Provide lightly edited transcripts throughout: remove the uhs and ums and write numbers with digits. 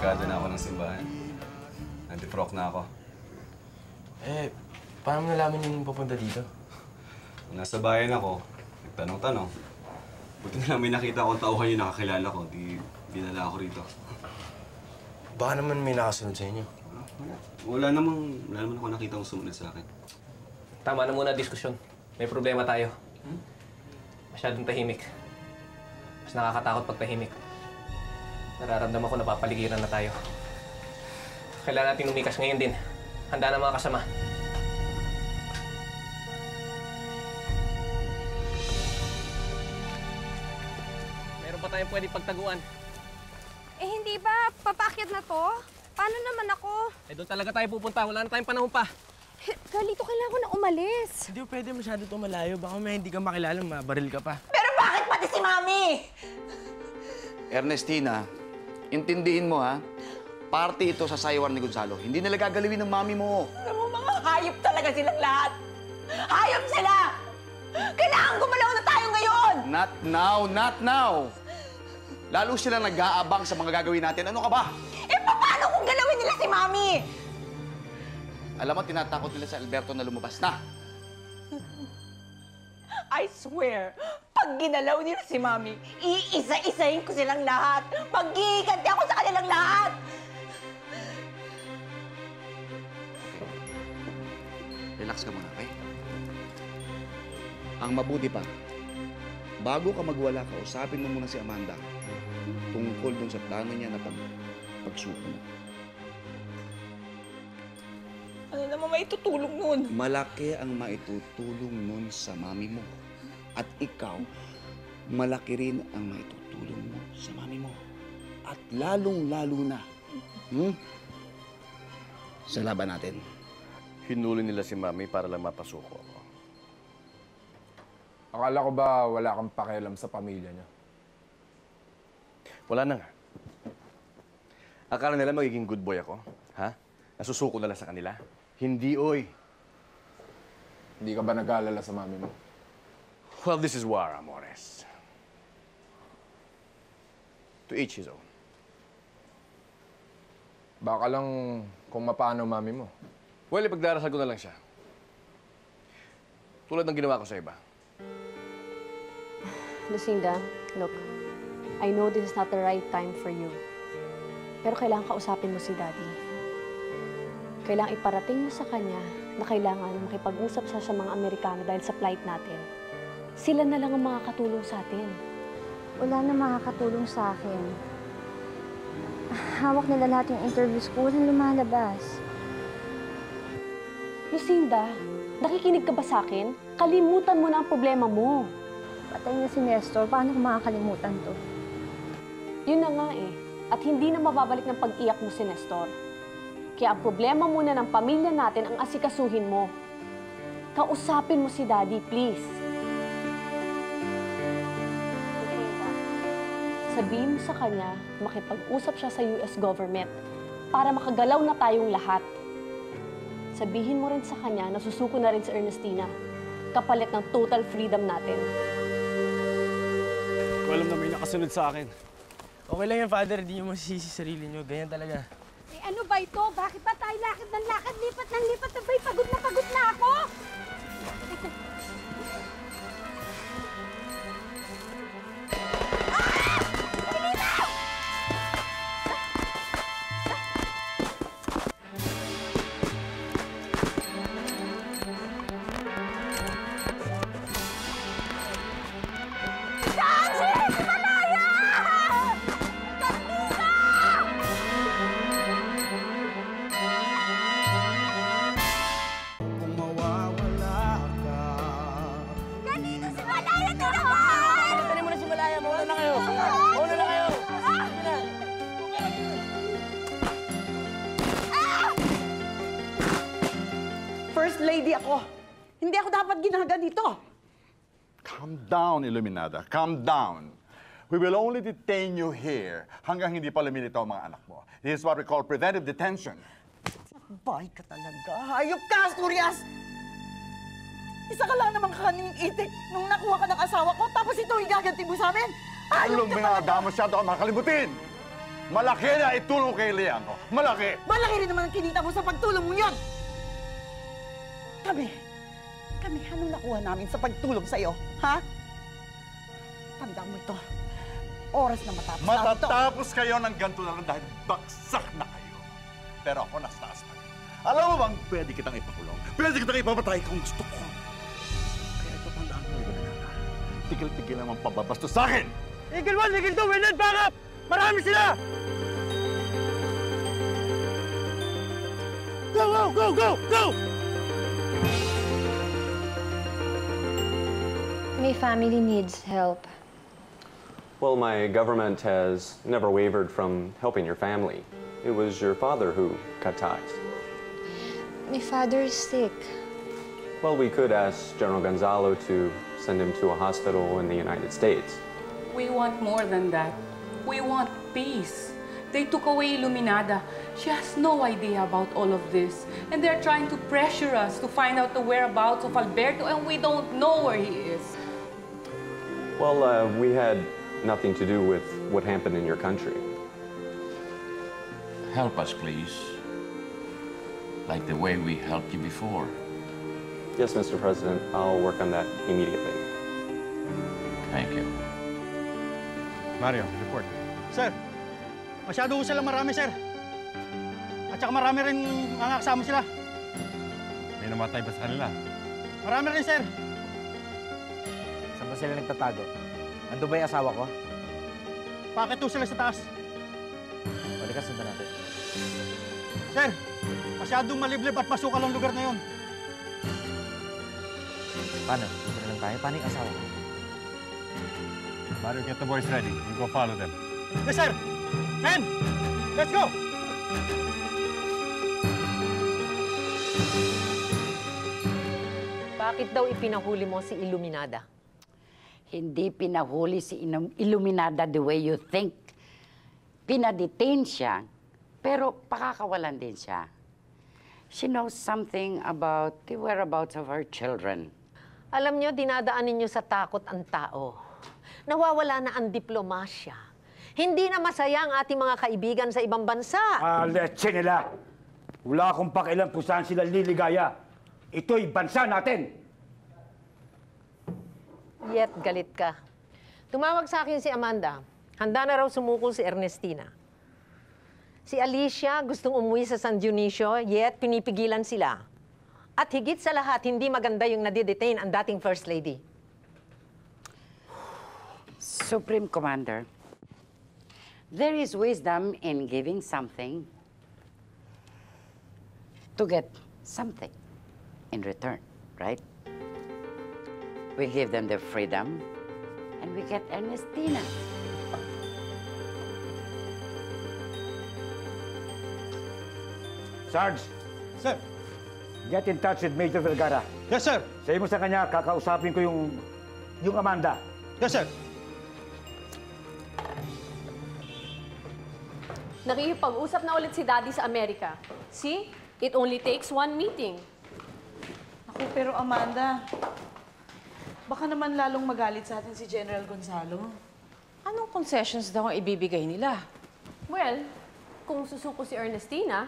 barkada na ako ng simbahan. Anti-frock na ako. Eh, paano mo nalaman yung pupunta dito? Nasa bayan ako, nagtanong-tanong. Buti na lang may nakita akong tauhan yung nakakilala ko, di dinala ako rito. Baka naman may nakasunod sa inyo. Wala naman ako nakita kong sumunod sa akin. Tama na muna diskusyon. May problema tayo. Masyadong tahimik. Mas nakakatakot pag tahimik. Nararamdaman ko na papaligiran na tayo. Kailangan natin lumikas ngayon din. Handa na mga kasama. Meron pa tayong pwede pagtaguan. Eh, hindi ba? Papaakyat na to? Paano naman ako? Eh, doon talaga tayo pupunta. Wala na tayong panahon pa. Galito, kailangan ko na umalis. Hindi pwede masyado ito malayo. Baka may hindi ka makilala, mabaril ka pa. Pero bakit pati si Mami? Ernestina, intindihin mo ha. Parte ito sa sayawan ni Gonzalo. Hindi nila gagalawin ng mami mo. Alam mo, mga hayop talaga silang lahat. Hayop sila! Kailangan gumalaw na tayo ngayon! Not now, not now! Lalo silang nag-aabang sa mga gagawin natin. Ano ka ba? Eh, paano kung galawin nila si Mami? Alam mo, tinatakot nila sa Alberto na lumabas na. I swear, pag ginalaw nila si Mami, iisa-isahin ko silang lahat. Pag-iiganti ako sa kanilang lahat! Relax ka muna, okay? Ang mabuti pa, bago ka magwala, kausapin mo muna si Amanda tungkol dun sa plano niya na pagsuko mo. Ano naman maitutulong nun? Malaki ang maitutulong nun sa mami mo. At ikaw, malaki rin ang maitutulong mo sa mami mo. At lalong-lalo na, sa laban natin. Hinuli nila si Mami para lang mapasuko ako. Akala ko ba wala kang pakialam sa pamilya niya? Wala na nga. Akala nila magiging good boy ako, ha? Nasusuko na lang sa kanila. Hindi, oy. Hindi ka ba nag-aalala sa mami mo? Well, this is war, Amores. To each his own. Baka lang kung mapaano mami mo. Well, ipagdarasal ko na lang siya. Tulad ng ginawa ko sa iba. Lucinda, look. I know this is not the right time for you. Pero kailangan kausapin mo si Daddy. Kailangan iparating mo sa kanya na kailangan makipag-usap siya sa mga Amerikano dahil sa flight natin. Sila na lang ang makakatulong sa atin. Wala na makakatulong sa akin. Hawak nila lahat yung interviews ko. Walang lumalabas. Lucinda, nakikinig ka ba sa akin? Kalimutan mo na ang problema mo. Patay na si Nestor. Paano ko makakalimutan to? Yun na nga eh. At hindi na mababalik ng pag-iyak mo si Nestor. Kaya ang problema muna ng pamilya natin ang asikasuhin mo. Kausapin mo si Daddy, please. Lucinda, sabihin mo sa kanya makipag-usap siya sa US government para makagalaw na tayong lahat. Sabihin mo rin sa kanya na susuko na rin si Ernestina, kapalit ng total freedom natin. Ko alam na may nakasunod sa akin. Okay lang yan, Father. Hindi niyo masisisi sarili niyo. Ganyan talaga. Eh, ano ba ito? Bakit ba tayo lakad ng lakad, lipat ng lipat? Abay, pagod na ako! First lady ako. Hindi ako dapat ginaganito. Calm down, Illuminada. Calm down. We will only detain you here hanggang hindi pa lumilitaw ang mga anak mo. This is what we call preventive detention. Sabay ka talaga. Hayop ka, Asturias! Isa ka lang namang kaning itik nung nakuha ka ng asawa ko, tapos ito igaganti mo sa amin. Hayop Tulong ka mga talaga! dama masyado ka makalimutin! Malaki na itulong kay Leandro. Malaki! Malaki rin naman ang kinita mo sa pagtulong mo yun! Kami, anong nakuha namin sa pagtulong sa'yo, ha? Tandaan mo ito. Oras na matapos na ito. Matatapos kayo ng ganito na lang dahil baksak na kayo. Pero ako nasa taas pa rin. Alam mo bang pwede kitang ipakulong? Pwede kitang ipapatay kung gusto ko. Kaya ito tandaan mo, Iluminada. Tigil-tigil naman pababastos sa akin! Eagle 1, Eagle 2, we're not back up! Marami sila! Go, go, go, go, go! My family needs help. Well, my government has never wavered from helping your family. It was your father who cut ties. My father is sick. Well, we could ask General Gonzalo to send him to a hospital in the United States. We want more than that. We want peace. They took away Iluminada. She has no idea about all of this. And they're trying to pressure us to find out the whereabouts of Alberto, and we don't know where he is. Well, we had nothing to do with what happened in your country. Help us, please. Like the way we helped you before. Yes, Mr. President, I'll work on that immediately. Thank you. Mario, report. Sir, masyado sila marami, sir. At saka marami rin mga kasama sila. May namatay ba sa kanila? Marami rin, sir. Saan ba sila nagtatago? Ando ba yung asawa ko? Bakit sila sa taas? Balikas, sundan natin. Sir, masyadong maliblib at masukal ang lugar na yun. Paano? Sundan na lang tayo. Paano yung asawa ko? Mario, get the boys ready. We'll go follow them. Yes, sir! Men! Let's go! Bakit daw ipinahuli mo si Iluminada? Hindi pinahuli si Iluminada the way you think. Pinadetain siya, pero pakakawalan din siya. She knows something about the whereabouts of her children. Alam nyo, dinadaanin nyo sa takot ang tao. Nawawala na ang diplomasya. Hindi na masaya ang ating mga kaibigan sa ibang bansa. Leche nila! Wala akong pakialam kung saan sila liligaya. Ito'y bansa natin! Yet, galit ka. Tumawag sa akin si Amanda. Handa na raw sumuko si Ernestina. Si Alicia gustong umuwi sa San Dionisio, yet pinipigilan sila. At higit sa lahat, hindi maganda yung nadidetain ang dating First Lady. Supreme Commander, there is wisdom in giving something to get something in return, right? We give them their freedom, and we get Ernestina. Sarge! Sir! Get in touch with Major Vergara. Yes, sir! Sabi mo sa kanya, kakausapin ko yung Amanda. Yes, sir! Nakikipag-usap na ulit si Daddy sa Amerika. See? It only takes one meeting. Ako, pero Amanda, baka naman lalong magalit sa atin si General Gonzalo. Anong concessions daw ang ibibigay nila? Well, kung susuko si Ernestina,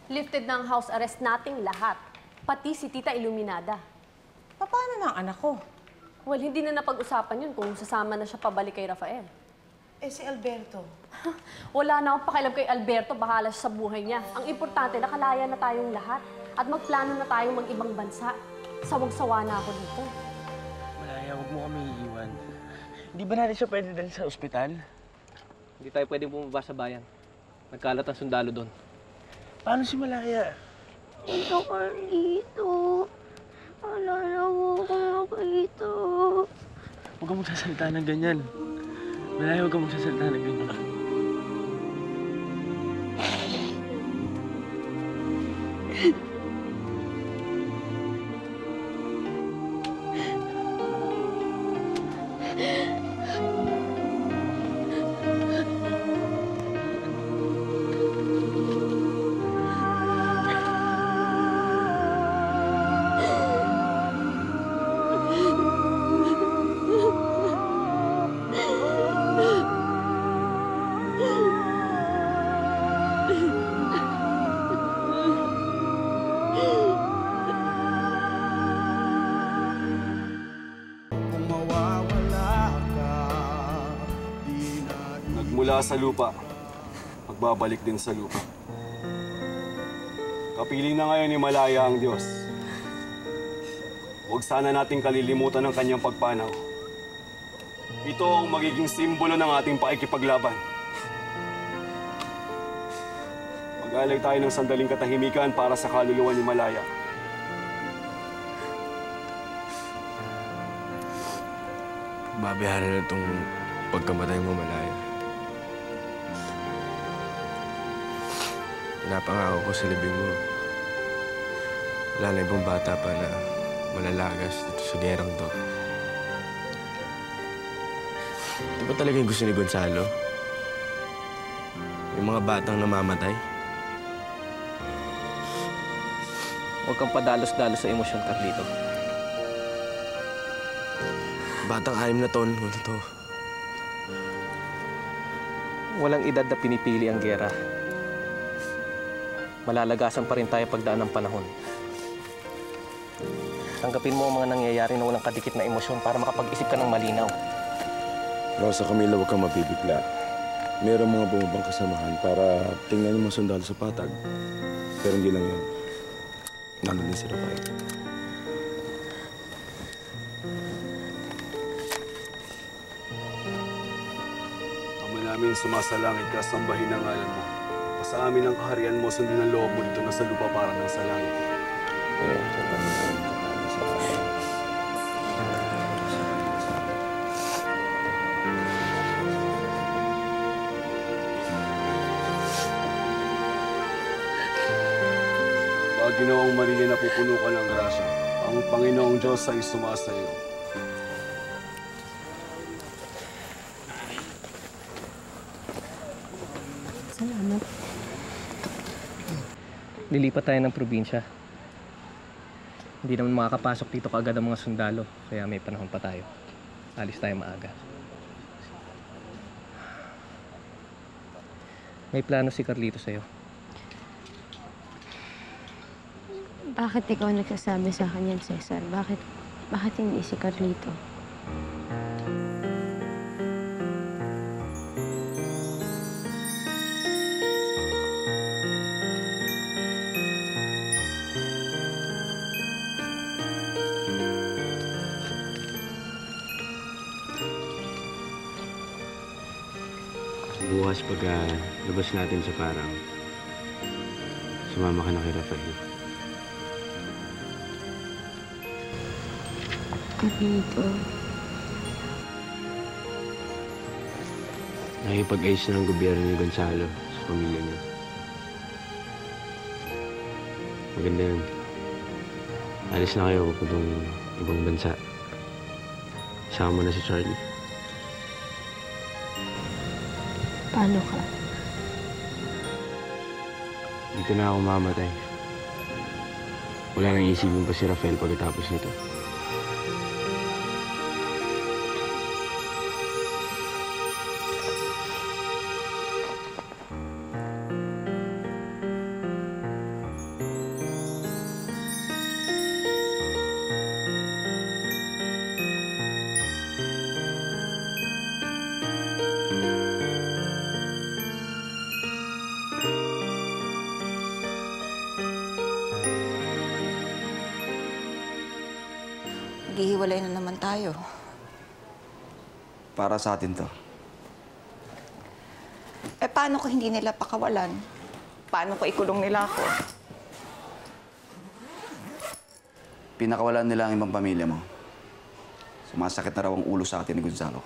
lifted ng house arrest nating lahat. Pati si Tita Iluminada. Paano na ang anak ko? Well, hindi na napag-usapan yun kung sasama na siya pabalik kay Rafael. Eh, si Alberto? Wala na akong pakialam kay Alberto, bahala siya sa buhay niya. Ang importante, nakalaya na tayong lahat. At magplano na tayong mag-ibang bansa. Sawag-sawa na ako dito. Malaya, huwag mo kami iiwan. Hindi ba natin siya pwede dalhin sa ospital? Hindi tayo pwedeng bumaba sa bayan. Nagkalat ang sundalo doon. Paano si Malaya? Ito, Carlito. Alala mo ko ito. Huwag kang magsasalita ng ganyan. Malaya, huwag kang magsasalita ng ganyan. Nagmula sa lupa, magbabalik din sa lupa. Kapiling na ngayon ni Malaya ang Diyos. Huwag sana nating kalilimutan ang kanyang pagpanaw. Ito ang magiging simbolo ng ating pakikipaglaban. Mag-alay tayo ng sandaling katahimikan para sa kaluluwa ni Malaya. Babayaran na itong pagkamatay mo, Malaya. Napangako ko sa libing mo. Wala na ibang bata pa na malalagas dito sa gerang to. Ito ba talaga yung gusto ni Gonzalo? Yung mga batang namamatay? Huwag kang padalos-dalos sa emosyon, Carlito. Batang 6 na taon mo to. Walang edad na pinipili ang gera. Malalagasan pa rin tayo pagdaan ng panahon. Tanggapin mo ang mga nangyayari na walang kadikit na emosyon para makapag-isip ka ng malinaw. Rosa Camila, huwag kang mabibigla. Merong mga bumabang kasamahan para tingnan yung mga sundalo sa patag. Pero hindi lang yun. Nandun din si Rafael. Ama namin, sumasalangit ka, sambahin ang ngalan mo. Sa amin ang kaharian mo, sundin ang loob mo dito na sa lupa para ng sa langit. Ginoong Maria, napupuno ka ng grasya. Ang Panginoong Diyos ay sumasayo. Salamat. Lilipat tayo ng probinsya. Hindi naman makakapasok dito kaagad ang mga sundalo, kaya may panahon pa tayo. Alis tayo maaga. May plano si Carlito sa'yo. Bakit ikaw nagsasabi sa akin yan, Cesar? Bakit hindi si Carlito? Bukas pag labas natin sa parang, sumama ka na kay Rafael. Carlito. Nakipag-ayos na ng gobyerno ni Gonzalo sa pamilya niya. Maganda yun. Alis na kayo papuntang ibang bansa. Sama mo na si Charlie. Paano ka? Dito na ako mamatay. Wala nang isipin pa si Rafael pagkatapos nito. Maghihiwalay na naman tayo. Para sa atin to. Eh, paano ko hindi nila pakawalan? Paano ko ikulong nila ako? Pinakawalan nila ang ibang pamilya mo. Sumasakit na raw ang ulo sa atin ni Gonzalo.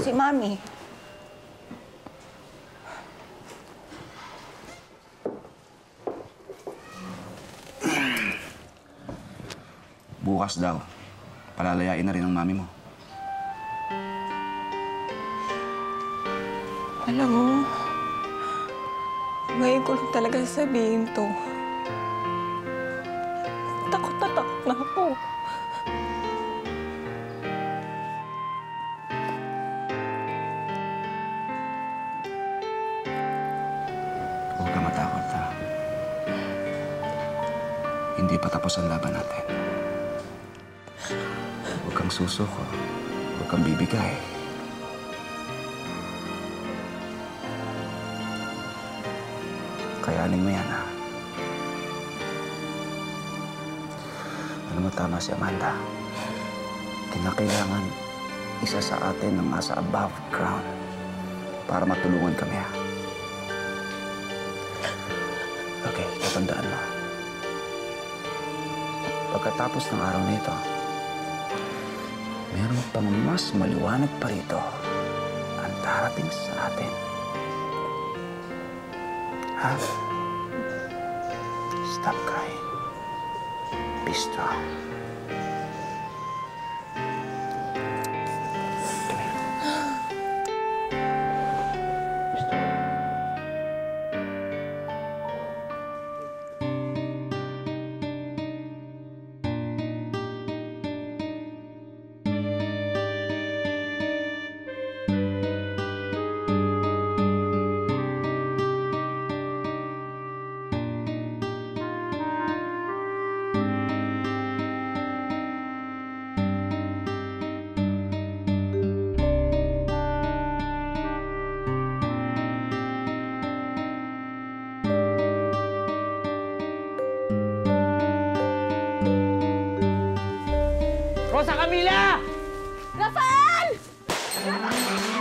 Si Mami. Bukas daw, palalayain na rin ang mami mo. Alam mo, ngayon ko lang talaga sabihin to. Takot na ako. Huwag ka matakot, ha? Hindi pa tapos ang laban natin. Huwag kang susuko. Huwag kang bibigay. Kayanin mo yan, ha? Alam mo, tama si Amanda. Kinakailangan isa sa atin ang nasa above ground para matulungan kami, ha? Okay, tatandaan mo. Pagkatapos ng araw na ito, meron pang mas maliwanag pa rito ang darating sa atin. Ha? Stop crying. Be strong. Rosa Camila! Rafael!